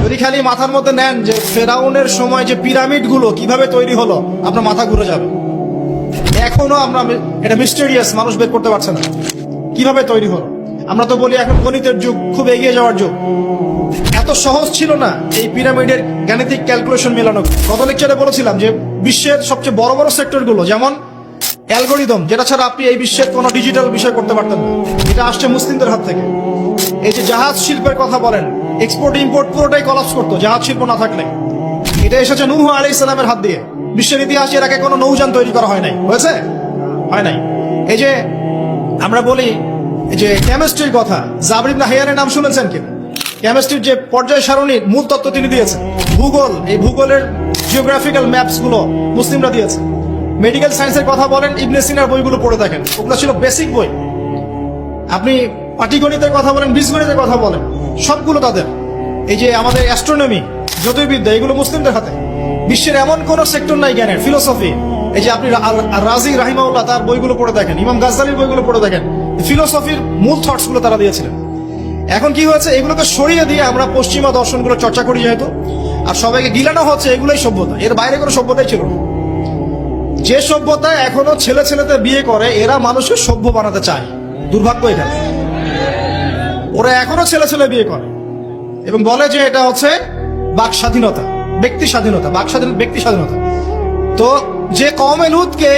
যদি খালি মাথার মধ্যে নেন যে ফেরাউনের সময় যে পিরামিড গুলো কিভাবে তৈরি হলো, আপনার মাথা ঘুরে যাবে। এখনো আমরা এটা মিস্টেরিয়াস, মানুষ বের করতে পারছে না কিভাবে তৈরি হলো। আমরা তো বলি এখন গণিতের যুগ, খুব এগিয়ে যাওয়ার যুগ। এত সহজ ছিল না এই পিরামিডের গাণিতিক ক্যালকুলেশন মেলানো। গত লেকচারে বলেছিলাম যে বিশ্বের সবচেয়ে বড় বড় সেক্টর গুলো, যেমন অ্যালগোরিদম, যেটা ছাড়া আপনি এই বিশ্বের কোনো ডিজিটাল বিষয় করতে পারতেন না, এটা আসছে মুসলিমদের হাত থেকে। এই যে জাহাজ শিল্পের কথা বলেন, এক্সপোর্ট ইম্পোর্ট পুরোটাই কলাপস করতো জাহাজ শিল্প না থাকলে। এটা এসেছে নূহ আলাইহিস সালামের হাত দিয়ে। বিশ্বের ইতিহাসে এর আগে কোনো নৌযান তৈরি করা হয় নাই, হয়েছে? হয় নাই। এই যে আমরা বলি যে কেমিস্ট্রির কথা, জাবর ইবনে হাইয়ানের নাম শুনেছেন কিনা? কেমিস্ট্রির যে পর্যায় সারণীর মূল তত্ত্ব তিনি দিয়েছেন। ভূগোল, এই ভূগোলের জিওগ্রাফিক্যাল ম্যাপস গুলো মুসলিমরা দিয়েছে। মেডিকেল সায়েন্সের কথা বলেন, ইবনে সিনার বইগুলো পড়ে দেখেন, ওগুলো ছিল বেসিক বই। আপনি পাটিগণিতের কথা বলেন, বীজগণিতের কথা বলেন, সবগুলো তাদের। এই যে আমাদের অ্যাস্ট্রোনমি, জ্যোতির্বিদ্যা, এগুলো মুসলিমদের হাতে। বিশ্বের এমন কোন সেক্টর নাই জ্ঞানের। ফিলোসফি, এই যে আপনি রাজি রাহিমাউল্লাহ তার বইগুলো পড়ে দেখেন, ইমাম গাজ্জালির বইগুলো পড়ে দেখেন, ফিলোসফির মূল থটস গুলো তারা দিয়েছিলেন। এখন কি হয়েছে, এগুলোকে সরিয়ে দিয়ে আমরা পশ্চিমা দর্শনগুলো চর্চা করি যেহেতু, আর সবাইকে গিলানো হচ্ছে এগুলোই সভ্যতা, এর বাইরে কোনো সভ্যতাই ছিল না। যে সভ্যতা এখনো ছেলে ছেলেতে বিয়ে করে, এরা মানুষকে সভ্য বানাতে চায়। দুর্ভাগ্য এখানে, ওরা এখনো ছেলে ছেলে বিয়ে করে এবং বলে যে এটা হচ্ছে বাক স্বাধীনতা, ব্যক্তি স্বাধীনতা, বাক স্বাধীনতা, ব্যক্তি স্বাধীনতা। তো যে কওমে লূতকে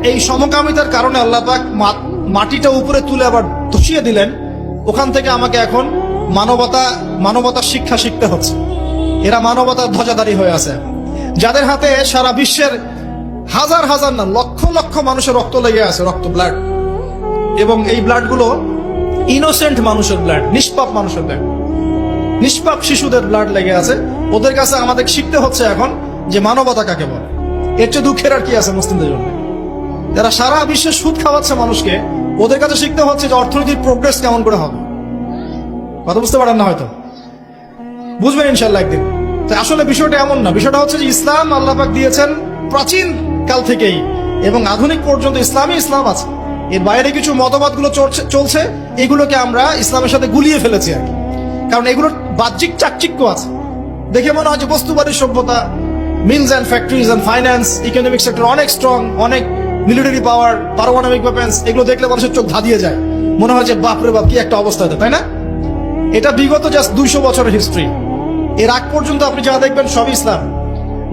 এই সমকামিতার কারণে আল্লাহ পাক মাটিটা উপরে তুলে আবার ধসিয়ে দিলেন, ওখান থেকে আমাকে এখন মানবতার শিক্ষা শিখতে হচ্ছে। এরা মানবতার ধ্বজাধারী হয়ে আছে, যাদের হাতে সারা বিশ্বের হাজার হাজার না লক্ষ লক্ষ মানুষের রক্ত লেগে আছে, রক্ত, ব্লাড। এবং এই ব্লাড গুলো ইনোসেন্ট মানুষের ব্লাড, নিষ্পাপ মানুষের ব্লাড, নিষ্পাপ শিশুদের ব্লাড লেগে আছে। ওদের কাছে আমাদের শিখতে হচ্ছে এখন যে মানবতা কাকে বলে। এর চেয়ে দুঃখের আর কি আছে মুসলিমদের জন্য? যারা সারা বিশ্বে সুদ খাওয়াচ্ছে মানুষকে, ওদের কাছে শিখতে হচ্ছে যে অর্থনীতির প্রোগ্রেস কেমন করে হবে। কথা বুঝতে পারেন না হয়তো, বুঝবেন ইনশাল্লাহ একদিন। তো আসলে বিষয়টা এমন না। বিষয়টা হচ্ছে যে ইসলাম আল্লাহ পাক দিয়েছেন প্রাচীন কাল থেকেই, এবং আধুনিক পর্যন্ত ইসলামই ইসলাম আছে। এর বাইরে কিছু মতবাদগুলো চলছে, এগুলোকে আমরা ইসলামের সাথে গুলিয়ে ফেলেছি আর কি। কারণ এগুলোর বাহ্যিক চাকচিক্য আছে, দেখে মনে হয় যে বস্তুবাদী সভ্যতা, mills and factories and finance, economic sector অনেক স্ট্রং, অনেক মিলিটারি পাওয়ার, পারমাণবিক ওয়েপন্স, এগুলো দেখলে মানুষের চোখ ধাঁধিয়ে যায়, মনে হয় যে বাপরে বাপ কি একটা অবস্থা হতো, তাই না? এটা বিগত জাস্ট 200 বছরের হিস্ট্রি। এর আগ পর্যন্ত আপনি যা দেখবেন সব ইসলাম।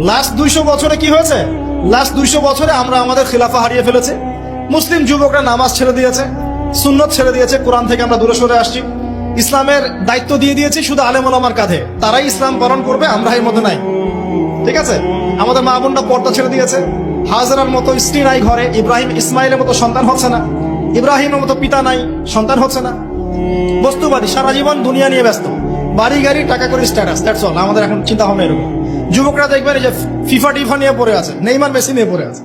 লাস্ট 200 বছরে কি হয়েছে? লাস্ট 200 বছরে আমরা আমাদের খিলাফা হারিয়ে ফেলেছি। মুসলিম যুবকরা নামাজ ছেড়ে দিয়েছে, সুন্নত ছেড়ে দিয়েছে, কোরআন থেকে আমরা দূরে সরে আসছি। ইসলামের দায়িত্ব দিয়ে দিয়েছি শুধু আলেম ওলামার কাঁধে, তারাই ইসলাম পালন করবে, আমরা এর মধ্যে নাই। ঠিক আছে? আমাদের মা বোনরা পর্দা ছেড়ে দিয়েছে। হাজারার মতো স্ত্রী নাই ঘরে, ইব্রাহিম ইসমাইলের মতো সন্তান হচ্ছে না, ইব্রাহিমের মতো পিতা নাই, সন্তান হচ্ছে না। বস্তুবাদী, সারা জীবন দুনিয়া নিয়ে ব্যস্ত, বাড়ি গাড়ি, টাকা করে, স্ট্যাটাস, দ্যাটস অল। আমাদের এখন চিন্তা ভাবনা এরকম। যুবকরা দেখবেন এই যে ফিফা টিফা নিয়ে পড়ে আছে, নেইমার মেসি নিয়ে পড়ে আছে।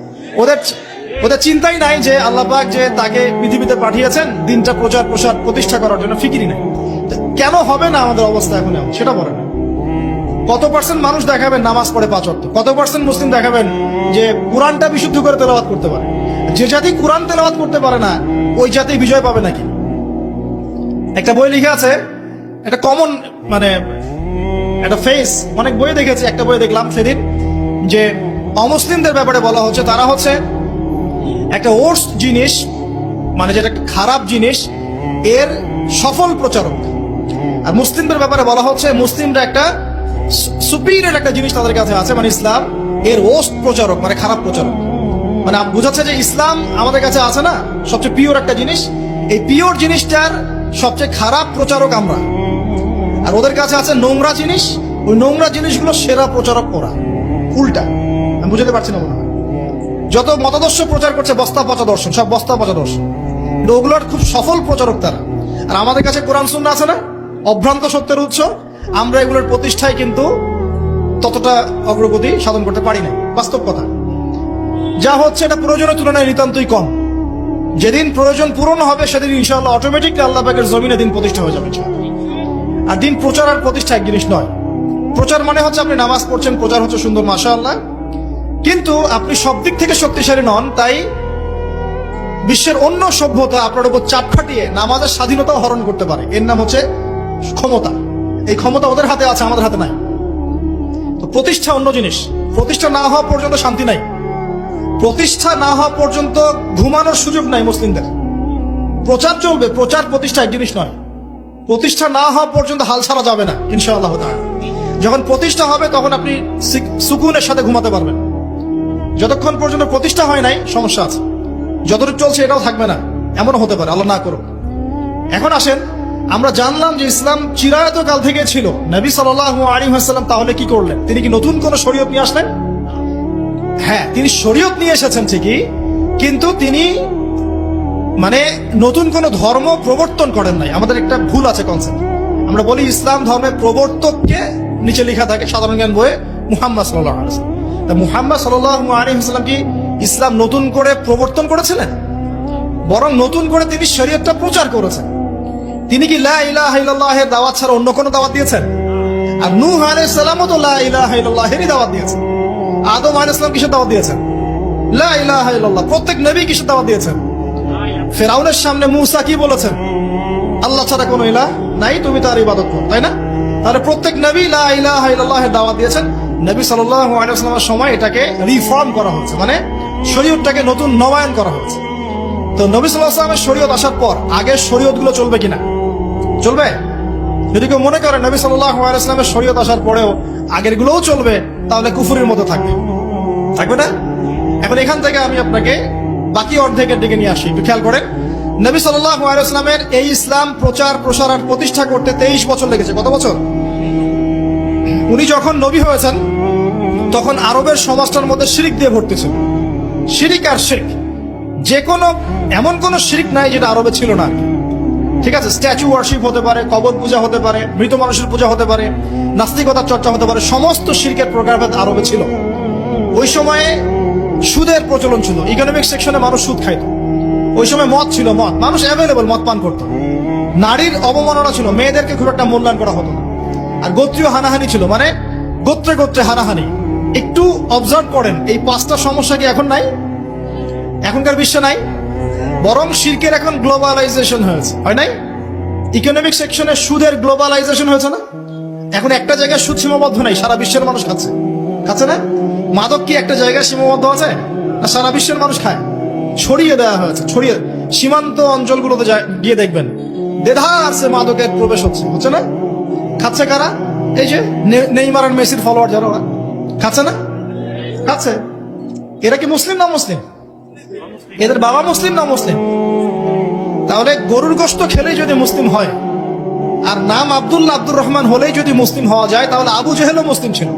ওদের চিন্তাই নাই যে আল্লাহ পাক যে তাকে পৃথিবীতে পাঠিয়েছেন দিনটা প্রচার প্রসার প্রতিষ্ঠা করার জন্য, ফিকিরই নাই। কেন হবে না আমাদের অবস্থা এখন এমন, সেটা বলে না। কত পার্সেন্ট মানুষ দেখাবেন নামাজ পড়ে 5 ওয়াক্ত? কত পার্সেন্ট মুসলিম দেখাবেন যে কোরআনটা বিশুদ্ধ করে তেলাওয়াত করতে পারে? যে জাতি কোরআন তেলাওয়াত করতে পারে না, ওই জাতি বিজয় পাবে নাকি? একটা বই লিখে আছে, একটা কমন মানে একটা ফেস, অনেক বই দেখেছি, একটা বই দেখলাম সেদিন যে অমুসলিমদের ব্যাপারে বলা হচ্ছে তারা হচ্ছে একটা ওর্স্ট জিনিস, মানে যেটা একটা খারাপ জিনিস, এর সফল প্রচারক। আর মুসলিমদের ব্যাপারে বলা হচ্ছে মুসলিমরা একটা সুপিরিয়র একটা জিনিস তাদের কাছে আছে, মানে ইসলাম, এর ওর্স্ট প্রচারক, মানে খারাপ প্রচারক। মানে বোঝাচ্ছে যে ইসলাম আমাদের কাছে আছে না সবচেয়ে পিওর একটা জিনিস, এই পিওর জিনিসটার সবচেয়ে খারাপ প্রচারক আমরা। আর ওদের কাছে আছে নোংরা জিনিস, ওই নোংরা জিনিসগুলো সেরা প্রচারক ওরা। উল্টা, আমি বুঝতে পারছি না মনে হয়। যত মতাদর্শ প্রচার করছে বস্তা পচা দর্শন, সব বস্তা পচা দর্শন, ওগুলোর খুব সফল প্রচারক তারা। আর আমাদের কাছে কোরআন সুন্নাহ আছে না, অভ্রান্ত সত্যের উৎস, আমরা এগুলোর প্রতিষ্ঠায় কিন্তু ততটা অগ্রগতি সাধন করতে পারি না। বাস্তব কথা, যা হচ্ছে এটা প্রয়োজনের তুলনায় নিতান্তই কম। যেদিন প্রয়োজন পূরণ হবে সেদিন ইনশাআল্লাহ অটোমেটিকলি আল্লাহ পাকের জমিনে দিন প্রতিষ্ঠা হয়ে যাবে। আর দিন প্রচার আর প্রতিষ্ঠা এক জিনিস নয়। প্রচার মানে হচ্ছে আপনি নামাজ পড়ছেন, প্রচার হচ্ছে সুন্দর, মাশাআল্লাহ, কিন্তু আপনি সব দিক থেকে শক্তিশালী নন, তাই বিশ্বের অন্য সভ্যতা আপনার উপর চাপ খাটিয়ে নামাজের স্বাধীনতাও হরণ করতে পারে। এর নাম হচ্ছে ক্ষমতা। এই ক্ষমতা ওদের হাতে আছে, আমাদের হাতে নাই। প্রতিষ্ঠা অন্য জিনিস। প্রতিষ্ঠা না হওয়া পর্যন্ত শান্তি নাই, প্রতিষ্ঠা না হওয়া পর্যন্ত ঘুমানোর সুযোগ নাই মুসলিমদের। প্রচার চলবে, প্রচার প্রতিষ্ঠা এক জিনিস নয়। প্রতিষ্ঠা না হওয়া পর্যন্ত হাল ছাড়া যাবে না ইনশাআল্লাহ তাআলা। যখন প্রতিষ্ঠা হবে তখন আপনি সুকুনের সাথে ঘুমাতে পারবেন। যতক্ষণ পর্যন্ত প্রতিষ্ঠা হয় নাই সমস্যা আছে, যতটুকু চলছে এটাও থাকবে না, এমনও হতে পারে, আল্লাহ না করুক। এখন আসেন, আমরা জানলাম যে ইসলাম চিরায়ত কাল থেকে ছিল। নবী সাল্লাল্লাহু আলাইহি ওয়াসাল্লাম তাহলে কি করলেন? তিনি কি নতুন কোন শরীয়ত নিয়ে আসলেন? হ্যাঁ, তিনি শরীয়ত নিয়ে এসেছেন ঠিকই, কিন্তু তিনি মানে নতুন কোন ধর্ম প্রবর্তন করেন নাই। আমাদের একটা ভুল আছে কনসেপ্ট। আমরা বলি ইসলাম ধর্মের প্রবর্তককে নিচে লেখা থাকে সাধারণ জ্ঞান বইয়ে মুহাম্মদ সাল্লাল্লাহু আলাইহি ওয়াসাল্লাম। তা মুহাম্মদ সাল্লাল্লাহু আলাইহি ওয়াসাল্লাম কি ইসলাম নতুন করে প্রবর্তন করেছিলেন? বরং নতুন করে তিনি শরীয়তটা প্রচার করেছেন। তিনি কি লা ইলাহা ইল্লাল্লাহের দাওয়াত ছাড়া অন্য কোনো দাওয়াত দিয়েছেন? আর নূহ আলাইহিস সালামও তো লা ইলাহা ইল্লাল্লাহেরই দাওয়াত দিয়েছেন। আদম আলাইহিস সালাম কিসের দাওয়াত দিয়েছেন? লা ইলাহা ইল্লাল্লাহ। প্রত্যেক নবী কিসের দাওয়াত দিয়েছেন? ফেরাউনের সামনে মূসা কি বলেছেন? আল্লাহ ছাড়া কোনো ইলাহ নাই, তুমি তার ইবাদত করো, তাই না? তাহলে প্রত্যেক নবী লা ইলাহা ইল্লাল্লাহের দাওয়াত দিয়েছেন। নবী সাল্লাল্লাহু আলাইহি ওয়াসাল্লামের সময় এটাকে রিফর্ম করা হচ্ছে, মানে শরীয়তটাকে নতুন নবায়ন করা হচ্ছে। তো নবী সাল্লাল্লাহু আলাইহি ওয়াসাল্লামের শরীয়ত আসার পর আগের শরীয়তগুলো চলবে কিনা? চলবে? যদি কেউ মনে করে নবী সাল্লাল্লাহু আলাইহি ওয়াসাল্লামের শরীয়ত আসার পরেও আগের গুলোও চলবে, তাহলে কুফরের মতো থাকবে, থাকবে না? এখন এখান থেকে আমি আপনাকে বাকি অর্ধেকের দিকে নিয়ে আসি, একটু খেয়াল করেন। নবী সাল্লাল্লাহু আলাইহি ওয়াসাল্লামের এই ইসলাম প্রচার প্রসার আর প্রতিষ্ঠা করতে 23 বছর লেগেছে। কত বছর? উনি যখন নবী হয়েছেন তখন আরবের সমাজটার মধ্যে শিরিক দিয়ে ভর্তি ছিল। শিরিক আর শিরক, যে কোনো এমন কোন শিরিক নাই যেটা আরবে ছিল না। ঠিক আছে, স্ট্যাচু ওয়ার্শিপ হতে পারে, কবর পূজা হতে পারে, মৃত মানুষের পূজা হতে পারে, নাস্তিকতার চর্চা হতে পারে, সমস্ত শিরকের প্রকারভেদ আরবে ছিল। ওই সময়ে সুদের প্রচলন ছিল, ইকোনমিক সেকশনে মানুষ সুদ খাইত। ওই সময় মদ ছিল, মদ মানুষ অ্যাভেলেবল মদ পান করত। নারীর অবমাননা ছিল, মেয়েদেরকে খুব একটা মূল্যায়ন করা হতো না। আর গোত্রীয় হানাহানি ছিল, মানে গোত্রে গোত্রে হানাহানি। একটু অবজার্ভ করেন, এই 5টা সমস্যা কি এখন নাই? এখনকার বিশ্বে নাই। বরং শিরকের এখন গ্লোবালাইজেশন হয়েছে, হয় নাই? ইকোনমিক সেকশনে সুদের গ্লোবালাইজেশন হয়েছে না? এখন একটা জায়গায় সুদ সীমাবদ্ধ নাই, সারা বিশ্বের মানুষ খাচ্ছে, খাচ্ছে না? মাদক কি একটা জায়গায় সীমাবদ্ধ আছে না সারা বিশ্বের মানুষ খায়? ছড়িয়ে দেওয়া হয়েছে, ছড়িয়ে। সীমান্ত অঞ্চলগুলোতে গিয়ে দেখবেন দেধার সে মাদকের প্রবেশ হচ্ছে, হচ্ছে না? খাচ্ছে কারা? এই যে নেইমার আর মেসির ফলোয়ার যারা, ওরা খাচ্ছে না? খাচ্ছে। এরা কি মুসলিম না মুসলিম? এদের বাবা মুসলিম না মুসলিম? তাহলে গরুর গোশত খেলেই যদি মুসলিম হয়, আর নাম আব্দুল্লাহ আব্দুর রহমান হলেই যদি মুসলিম হওয়া যায়, তাহলে আবু জেহেলও মুসলিম ছিল।